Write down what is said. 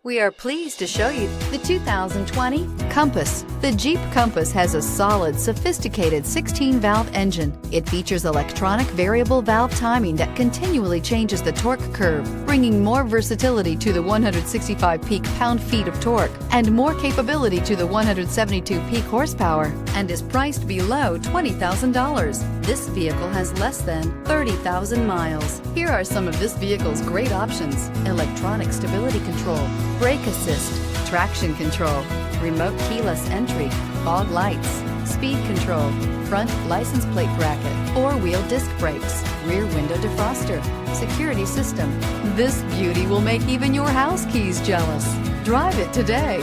We are pleased to show you the 2020 Compass. The Jeep Compass has a solid, sophisticated 16-valve engine. It features electronic variable valve timing that continually changes the torque curve, bringing more versatility to the 165 peak pound-feet of torque and more capability to the 172 peak horsepower, and is priced below $20,000. This vehicle has less than 30,000 miles. Here are some of this vehicle's great options: electronic stability control, brake assist, traction control, remote keyless entry, fog lights, speed control, front license plate bracket, four-wheel disc brakes, rear window defroster, security system. This beauty will make even your house keys jealous. Drive it today.